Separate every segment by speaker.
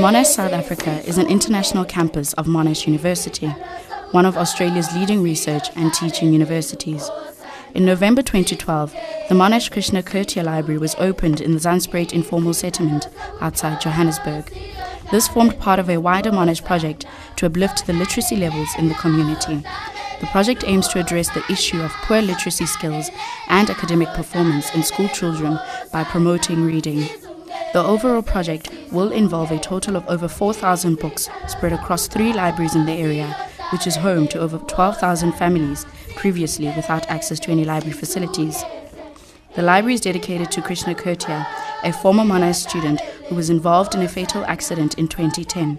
Speaker 1: Monash, South Africa is an international campus of Monash University, one of Australia's leading research and teaching universities. In November 2012, the Monash Krishna Khetia Library was opened in the Zandspruit informal settlement outside Johannesburg. This formed part of a wider Monash project to uplift the literacy levels in the community. The project aims to address the issue of poor literacy skills and academic performance in school children by promoting reading. The overall project will involve a total of over 4,000 books spread across 3 libraries in the area, which is home to over 12,000 families previously without access to any library facilities. The library is dedicated to Krishna Khetia, a former Monash student who was involved in a fatal accident in 2010.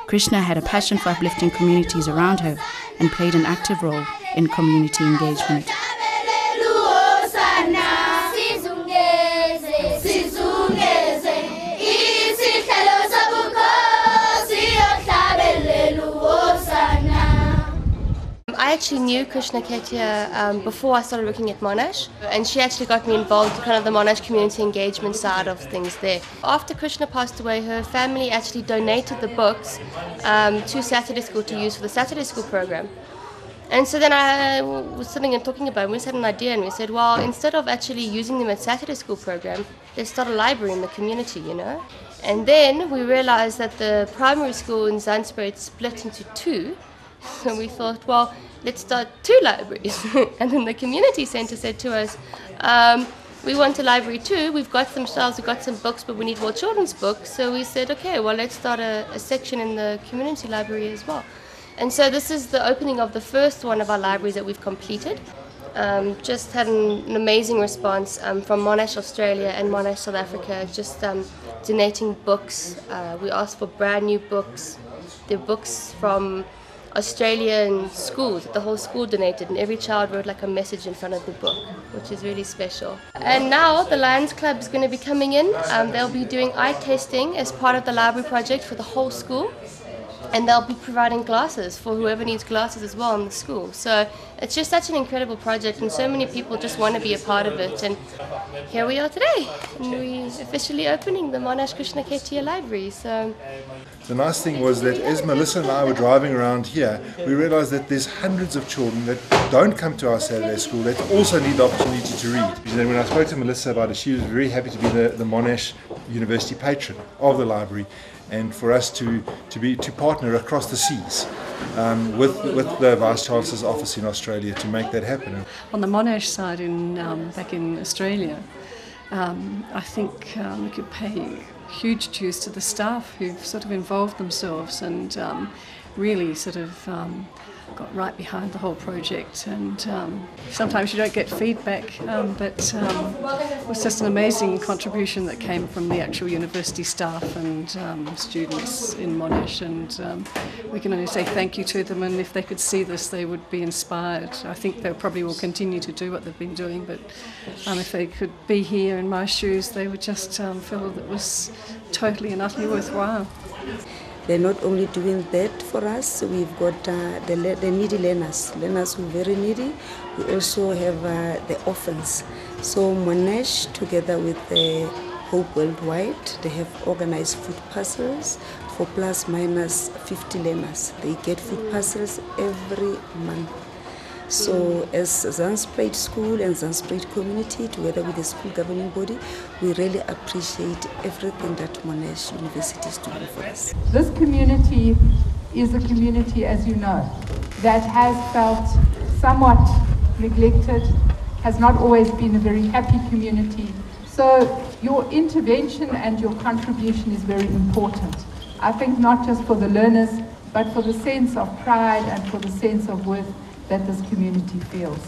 Speaker 1: Krishna had a passion for uplifting communities around her and played an active role in community engagement.
Speaker 2: I actually knew Krishna Khetia before I started working at Monash, and she actually got me involved in kind of the Monash community engagement side of things there. After Krishna passed away, her family actually donated the books to Saturday School to use for the Saturday School program. And so then I was sitting and talking about it, we just had an idea, and we said, well, instead of actually using them at Saturday School program, let's start a library in the community, you know. And then we realized that the primary school in Zandspruit split into 2. So we thought, well, let's start 2 libraries. And then the community centre said to us, we want a library too. We've got some shelves, we've got some books, but we need more children's books. So we said, okay, well, let's start a section in the community library as well. And so this is the opening of the first one of our libraries that we've completed. Just had an amazing response from Monash Australia and Monash South Africa, just donating books. We asked for brand new books. They're books from Australian schools that the whole school donated, and every child wrote like a message in front of the book, which is really special. And now the Lions Club is going to be coming in. They'll be doing eye testing as part of the library project for the whole school, and they'll be providing glasses for whoever needs glasses as well in the school. So it's just such an incredible project, and so many people just want to be a part of it. And here we are today, and we're officially opening the Monash Krishna Khetia Library. So
Speaker 3: the nice thing was that as Melissa and I were driving around here, we realized that there's hundreds of children that don't come to our Saturday school that also need the opportunity to read. And then when I spoke to Melissa about it, she was very happy to be the Monash University patron of the library, and for us to partner across the seas with the Vice Chancellor's office in Australia to make that happen.
Speaker 4: On the Monash side back in Australia, I think we could pay huge dues to the staff who've sort of involved themselves and really sort of got right behind the whole project. And sometimes you don't get feedback, but it was just an amazing contribution that came from the actual university staff and students in Monash, and we can only say thank you to them, and if they could see this they would be inspired. I think they probably will continue to do what they've been doing, but if they could be here in my shoes they would just feel that it was totally and utterly worthwhile.
Speaker 5: They're not only doing that for us, we've got the needy learners who are very needy. We also have the orphans. So Monash, together with Hope Worldwide, they have organized food parcels for plus minus 50 learners. They get food parcels every month. So as Zandspruit School and Zandspruit community, together with the school governing body, we really appreciate everything that Monash University is doing for us.
Speaker 6: This community is a community, as you know, that has felt somewhat neglected, has not always been a very happy community. So your intervention and your contribution is very important. I think not just for the learners, but for the sense of pride and for the sense of worth that this community feels.